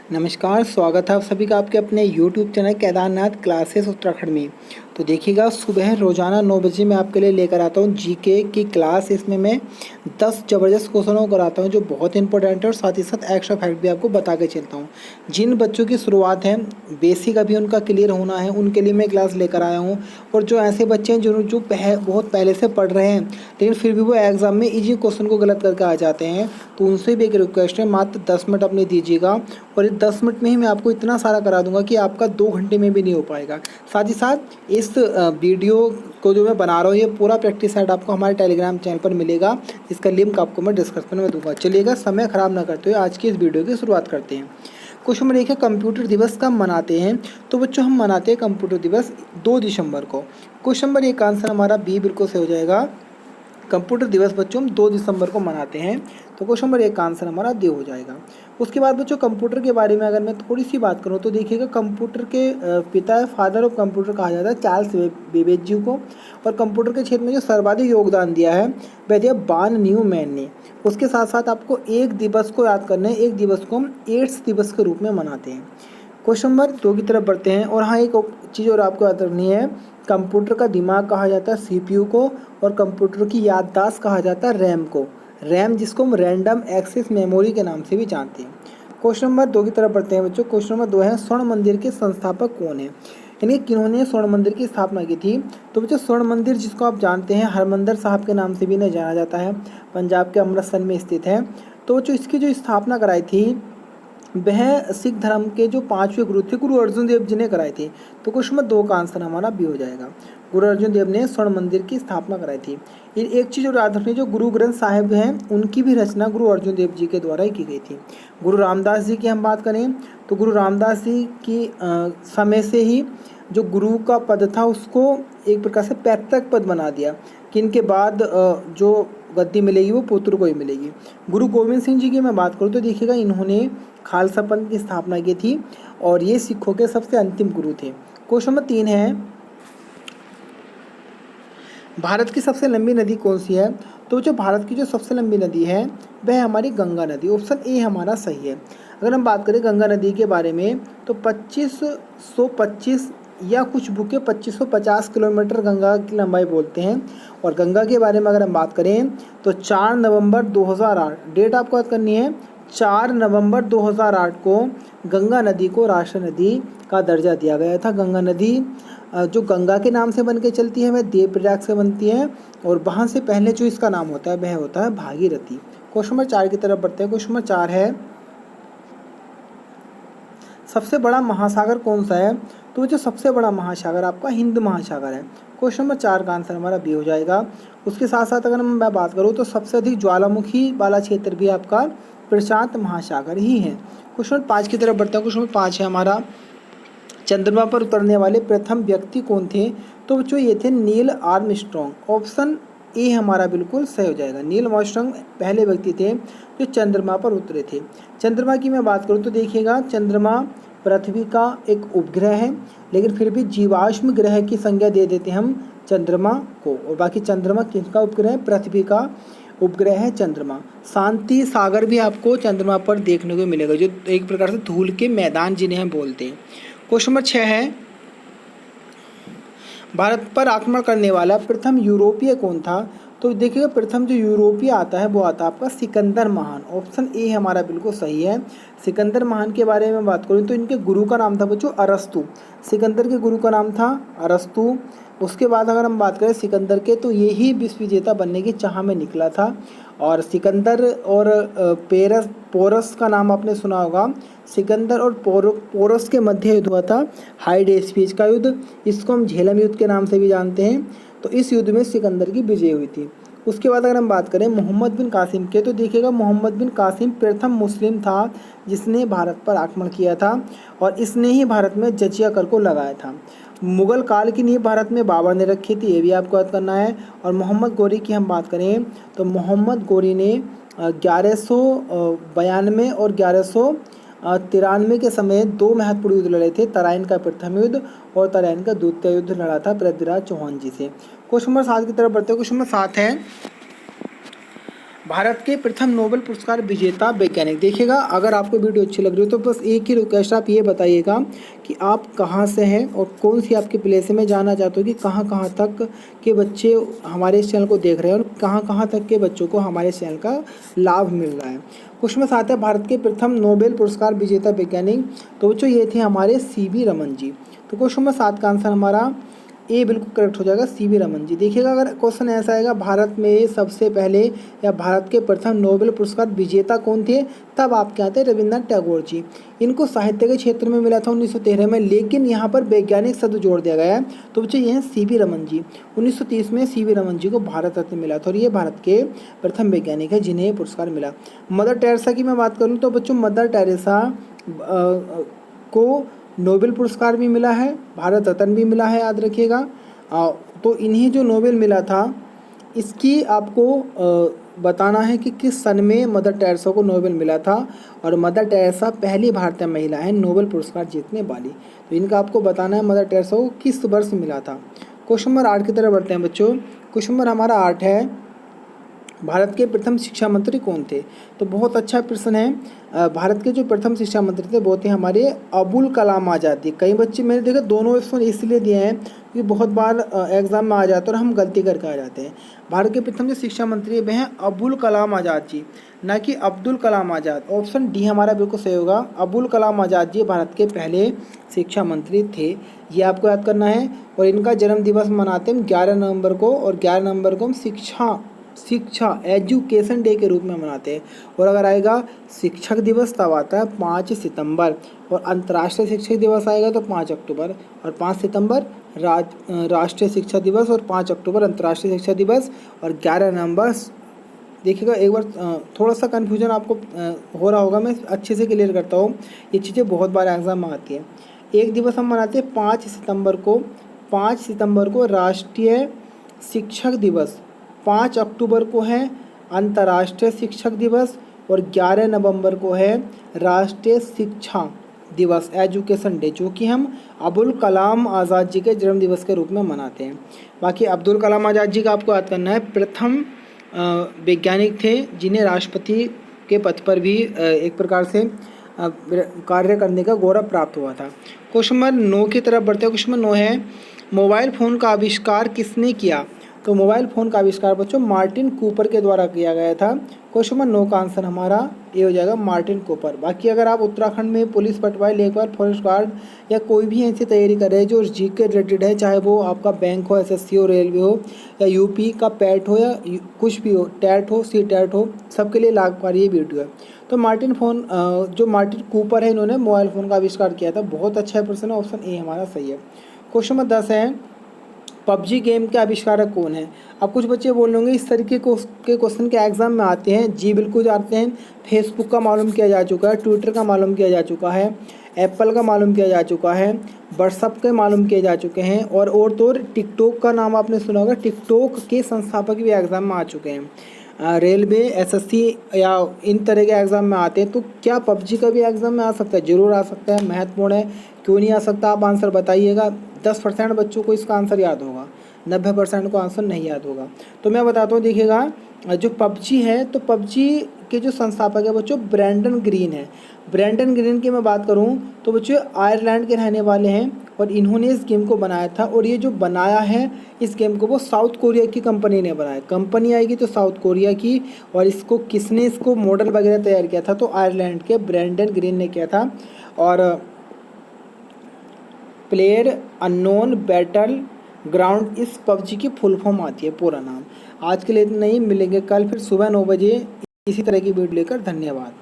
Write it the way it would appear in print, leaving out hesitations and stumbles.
नमस्कार, स्वागत है आप सभी का आपके अपने YouTube channel Kedarnath classes Uttarakhand में। तो देखिएगा, सुबह रोज़ाना 9 बजे मैं आपके लिए लेकर आता हूँ जीके की क्लास। इसमें मैं 10 ज़बरदस्त क्वेश्चनों को कराता हूँ जो बहुत इंपॉर्टेंट है, और साथ ही साथ एक्स्ट्रा फैक्ट भी आपको बता के चलता हूँ। जिन बच्चों की शुरुआत है, बेसिक अभी उनका क्लियर होना है, उनके लिए मैं क्लास लेकर आया हूँ। और जो ऐसे बच्चे हैं जो बहुत पहले से पढ़ रहे हैं, लेकिन फिर भी वो एग्ज़ाम में इजी क्वेश्चन को गलत करके आ जाते हैं, तो उनसे भी एक रिक्वेस्ट है, मात्र 10 मिनट अपने दीजिएगा। और 10 मिनट में ही मैं आपको इतना सारा करा दूंगा कि आपका 2 घंटे में भी नहीं हो पाएगा। साथ ही साथ इस वीडियो को जो मैं बना रहा हूँ, ये पूरा प्रैक्टिस सेट आपको हमारे टेलीग्राम चैनल पर मिलेगा, जिसका लिंक आपको मैं डिस्क्रिप्शन में दूंगा। चलिएगा, समय ख़राब ना करते हुए आज की इस वीडियो की शुरुआत करते हैं। क्वेश्चन नंबर 1 है, कंप्यूटर दिवस कब मनाते हैं? तो बच्चों, हम मनाते हैं कंप्यूटर दिवस 2 दिसंबर को। क्वेश्चन नंबर 1 का आंसर हमारा बी बिल्कुल सही हो जाएगा। कंप्यूटर दिवस बच्चों हम 2 दिसंबर को मनाते हैं, तो क्वेश्चन नंबर 1 का आंसर हमारा डी हो जाएगा। उसके बाद बच्चों, कंप्यूटर के बारे में अगर मैं थोड़ी सी बात करूं तो देखिएगा, कंप्यूटर के पिता है, फादर ऑफ कंप्यूटर कहा जाता है चार्ल्स बेबेज जी को। और कंप्यूटर के क्षेत्र में जो सर्वाधिक योगदान दिया है वह दिया बान न्यूमैन ने। उसके साथ साथ आपको एक दिवस को याद करना है, एक दिवस को हम एड्स दिवस के रूप में मनाते हैं। क्वेश्चन नंबर 2 की तरफ बढ़ते हैं। और हाँ, एक चीज़ और आपको याद रखनी है, कंप्यूटर का दिमाग कहा जाता है सीपीयू को, और कंप्यूटर की याददाश्त कहा जाता है रैम को। रैम जिसको हम रैंडम एक्सेस मेमोरी के नाम से भी जानते हैं। क्वेश्चन नंबर 2 की तरफ बढ़ते हैं बच्चों। क्वेश्चन नंबर 2 है, स्वर्ण मंदिर के संस्थापक कौन है? यानी किन्होंने स्वर्ण मंदिर की स्थापना की थी? तो बच्चों, स्वर्ण मंदिर जिसको आप जानते हैं हरमंदिर साहब के नाम से भी इन्हें जाना जाता है, पंजाब के अमृतसर में स्थित है। तो बच्चों, इसकी जो स्थापना कराई थी वह सिख धर्म के जो 5वें गुरु थे, गुरु अर्जुन देव जी ने कराई थी। तो क्वेश्चन नंबर 2 का आंसर हमारा बी हो जाएगा। गुरु अर्जुन देव ने स्वर्ण मंदिर की स्थापना कराई थी। एक चीज़ और याद रखनी, जो गुरु ग्रंथ साहिब हैं उनकी भी रचना गुरु अर्जुन देव जी के द्वारा ही की गई थी। गुरु रामदास जी की हम बात करें तो गुरु रामदास जी की समय से ही जो गुरु का पद था उसको एक प्रकार से पैतृक पद बना दिया, कि इनके बाद जो गद्दी मिलेगी वो पुत्र को ही मिलेगी। गुरु गोविंद सिंह जी की मैं बात करूँ तो देखिएगा, इन्होंने खालसा पंथ की स्थापना की थी, और ये सिखों के सबसे अंतिम गुरु थे। क्वेश्चन नंबर 3 है, भारत की सबसे लंबी नदी कौन सी है? तो जो भारत की जो सबसे लंबी नदी है वह हमारी गंगा नदी। ऑप्शन ए हमारा सही है। अगर हम बात करें गंगा नदी के बारे में तो 2525 या कुछ बुके 2550 किलोमीटर गंगा की लंबाई बोलते हैं। और गंगा के बारे में अगर हम बात करें तो 4 नवंबर 2008, डेट आपको याद करनी है, 4 नवंबर 2008 को गंगा नदी को राष्ट्रीय नदी का दर्जा दिया गया था। गंगा नदी जो गंगा के नाम से बन के चलती है वह देवप्रयाग से बनती है, और वहाँ से पहले जो इसका नाम होता है वह होता है भागीरथी। क्वेश्चन नंबर 4 की तरफ बढ़ते हैं। क्वेश्चन नंबर 4 है, सबसे बड़ा महासागर कौन सा है? तो जो सबसे बड़ा महासागर आपका हिंद महासागर है। क्वेश्चन नंबर 4 का आंसर हमारा बी हो जाएगा। उसके साथ साथ अगर मैं बात करूँ तो सबसे अधिक ज्वालामुखी वाला क्षेत्र भी आपका प्रशांत महासागर ही है। क्वेश्चन नंबर 5 की तरफ बढ़ते हैं। क्वेश्चन नंबर 5 है हमारा, चंद्रमा पर उतरने वाले प्रथम व्यक्ति कौन थे? तो बच्चों, ये थे नील आर्मस्ट्रॉन्ग। ऑप्शन ए हमारा बिल्कुल सही हो जाएगा। नील आर्मस्ट्रॉन्ग पहले व्यक्ति थे जो चंद्रमा पर उतरे थे। चंद्रमा की मैं बात करूँ तो देखिएगा, चंद्रमा पृथ्वी का एक उपग्रह है, लेकिन फिर भी जीवाश्म ग्रह की संज्ञा दे देते हैं हम चंद्रमा को। और बाकी चंद्रमा किसका उपग्रह है? पृथ्वी का उपग्रह है चंद्रमा। शांति सागर भी आपको चंद्रमा पर देखने को मिलेगा, जो एक प्रकार से धूल के मैदान जिन्हें हम बोलते हैं। क्वेश्चन नंबर 6 है, भारत पर आक्रमण करने वाला प्रथम यूरोपीय कौन था? तो देखिएगा, प्रथम जो यूरोपीय आता है वो आता है आपका सिकंदर महान। ऑप्शन ए हमारा बिल्कुल सही है। सिकंदर महान के बारे में बात करूँ तो इनके गुरु का नाम था बच्चों अरस्तु। सिकंदर के गुरु का नाम था अरस्तु। उसके बाद अगर हम बात करें सिकंदर के, तो ये ही विश्व विजेता बनने की चाह में निकला था। और सिकंदर और पोरस का नाम आपने सुना होगा। सिकंदर और पोरस के मध्य युद्ध हुआ था, हाइडेस्पियस का युद्ध। इसको हम झेलम युद्ध के नाम से भी जानते हैं। तो इस युद्ध में सिकंदर की विजय हुई थी। उसके बाद अगर हम बात करें मोहम्मद बिन कासिम के, तो देखिएगा, मोहम्मद बिन कासिम प्रथम मुस्लिम था जिसने भारत पर आक्रमण किया था, और इसने ही भारत में जजिया कर को लगाया था। मुगल काल की नींव भारत में बाबर ने रखी थी, ये भी आपको याद करना है। और मोहम्मद गोरी की हम बात करें तो मोहम्मद गोरी ने 1192 और 1193 के समय 2 महत्वपूर्ण युद्ध लड़े थे। तराइन का प्रथम युद्ध और तराइन का द्वितीय युद्ध लड़ा था पृथ्वीराज चौहान जी से। क्वेश्चन नंबर 7 की तरफ बढ़ते हैं। क्वेश्चन नंबर 7 है, भारत के प्रथम नोबेल पुरस्कार विजेता वैज्ञानिक। देखिएगा, अगर आपको वीडियो अच्छी लग रही हो तो बस एक ही रिक्वेस्ट, आप ये बताइएगा कि आप कहाँ से हैं और कौन सी आपकी प्लेस है। मैं जानना चाहता हूँ कि कहाँ कहाँ तक के बच्चे हमारे इस चैनल को देख रहे हैं और कहाँ कहाँ तक के बच्चों को हमारे इस चैनल का लाभ मिल रहा है। क्वेश्चन में आता है भारत के प्रथम नोबेल पुरस्कार विजेता वैज्ञानिक। तो बच्चों ये थे हमारे सी.वी. रमन जी। तो क्वेश्चन में 7 का आंसर हमारा ए बिल्कुल करेक्ट हो जाएगा, सी.वी. रमन जी। देखिएगा, अगर क्वेश्चन ऐसा आएगा भारत में सबसे पहले या भारत के प्रथम नोबेल पुरस्कार विजेता कौन थे, तब आपके आते हैं रविन्द्रनाथ टैगोर जी। इनको साहित्य के क्षेत्र में मिला था 1913 में, लेकिन यहाँ पर वैज्ञानिक शब्द जोड़ दिया गया है। तो बच्चे ये हैं सी.वी. रमन जी। 1930 में सी.वी. रमन जी को भारत रत्न मिला था और ये भारत के प्रथम वैज्ञानिक है जिन्हें ये पुरस्कार मिला। मदर टेरेसा की मैं बात करूँ तो बच्चों मदर टेरेसा को नोबेल पुरस्कार भी मिला है, भारत रत्न भी मिला है, याद रखिएगा। तो इन्हें जो नोबेल मिला था इसकी आपको बताना है कि किस सन में मदर टेरेसा को नोबेल मिला था। और मदर टेरेसा पहली भारतीय महिला है नोबेल पुरस्कार जीतने वाली। तो इनका आपको बताना है मदर टेरेसा को किस वर्ष मिला था। क्वेश्चन नंबर 8 की तरफ बढ़ते हैं बच्चों। क्वेश्चन नंबर हमारा 8 है, भारत के प्रथम शिक्षा मंत्री कौन थे। तो बहुत अच्छा प्रश्न है। भारत के जो प्रथम शिक्षा मंत्री थे वो थे हमारे अबुल कलाम आज़ाद जी। कई बच्चे मैंने देखा दोनों ऑप्शन इसलिए दिए हैं कि बहुत बार एग्जाम में आ जाता है और हम गलती करके आ जाते हैं। भारत के प्रथम जो शिक्षा मंत्री वे हैं अबुल कलाम आज़ाद जी, ना कि अब्दुल कलाम आज़ाद। ऑप्शन डी हमारा बिल्कुल सही होगा। अबुल कलाम आज़ाद जी भारत के पहले शिक्षा मंत्री थे, ये आपको याद करना है। और इनका जन्म दिवस मनाते हैं 11 नवंबर को, और 11 नवंबर को हम शिक्षा एजुकेशन डे के रूप में मनाते हैं। और अगर आएगा शिक्षक दिवस तब आता है 5 सितंबर, और अंतर्राष्ट्रीय शिक्षक दिवस आएगा तो 5 अक्टूबर, और 5 सितंबर राष्ट्रीय शिक्षा दिवस, और 5 अक्टूबर अंतर्राष्ट्रीय शिक्षा दिवस, और 11 नवंबर। देखिएगा, एक बार थोड़ा सा कन्फ्यूजन आपको हो रहा होगा, मैं अच्छे से क्लियर करता हूँ। ये चीज़ें बहुत बार एग्जाम में आती हैं। एक दिवस हम मनाते हैं 5 सितंबर को। 5 सितंबर को राष्ट्रीय शिक्षक दिवस, 5 अक्टूबर को है अंतर्राष्ट्रीय शिक्षक दिवस, और 11 नवंबर को है राष्ट्रीय शिक्षा दिवस एजुकेशन डे, जो कि हम अबुल कलाम आज़ाद जी के जन्म दिवस के रूप में मनाते हैं। बाकी अब्दुल कलाम आज़ाद जी का आपको याद करना है, प्रथम वैज्ञानिक थे जिन्हें राष्ट्रपति के पद पर भी एक प्रकार से कार्य करने का गौरव प्राप्त हुआ था। क्वेश्चन नंबर 9 की तरफ बढ़ते हैं। क्वेश्चन नंबर 9 है, मोबाइल फ़ोन का आविष्कार किसने किया। तो मोबाइल फ़ोन का आविष्कार बच्चों मार्टिन कूपर के द्वारा किया गया था। क्वेश्चन नंबर 9 का आंसर हमारा ये हो जाएगा, मार्टिन कूपर। बाकी अगर आप उत्तराखंड में पुलिस पटवारी, लेखपाल, फॉरेस्ट गार्ड या कोई भी ऐसी तैयारी कर रहे हैं जो जीके रिलेटेड है, चाहे वो आपका बैंक हो, एसएससी हो, रेलवे हो, या यूपी का पैट हो, या कुछ भी हो, टैट हो, सी टैट हो, सबके लिए लाभकारी ये वीडियो है। तो जो मार्टिन कूपर है, इन्होंने मोबाइल फ़ोन का आविष्कार किया था। बहुत अच्छा प्रश्न है, ऑप्शन ए हमारा सही है। क्वेश्चन नंबर 10 है, पबजी गेम के आविष्कारक कौन है। अब कुछ बच्चे बोल होंगे इस तरीके के क्वेश्चन के एग्जाम में आते हैं। जी बिल्कुल जानते हैं। फेसबुक का मालूम किया जा चुका है, ट्विटर का मालूम किया जा चुका है, एप्पल का मालूम किया जा चुका है, व्हाट्सअप के मालूम किए जा चुके हैं, और तो टिकटॉक का नाम आपने सुना होगा। टिकटॉक के संस्थापक भी एग्जाम में आ चुके हैं। रेलवे, एसएससी या इन तरह के एग्ज़ाम में आते हैं। तो क्या पबजी का भी एग्ज़ाम में आ सकता है? ज़रूर आ सकता है, महत्वपूर्ण है। क्यों नहीं आ सकता, आप आंसर बताइएगा। 10% बच्चों को इसका आंसर याद होगा, 90% को आंसर नहीं याद होगा। तो मैं बताता हूँ, देखिएगा, जो पबजी है तो पबजी के जो संस्थापक है बच्चों ब्रैंडन ग्रीन है। ब्रैंडन ग्रीन की मैं बात करूँ तो बच्चों आयरलैंड के रहने वाले हैं, और इन्होंने इस गेम को बनाया था। और ये जो बनाया है इस गेम को, वो साउथ कोरिया की कंपनी ने बनाया। कंपनी आएगी तो साउथ कोरिया की। और किसने इसको मॉडल वगैरह तैयार किया था, तो आयरलैंड के ब्रैंडन ग्रीन ने किया था। और प्लेयर अननोन बैटल ग्राउंड इस पबजी की फुल फॉर्म आती है, पूरा नाम। आज के लिए इतना ही, मिलेंगे कल फिर सुबह 9 बजे इसी तरह की वीडियो लेकर। धन्यवाद।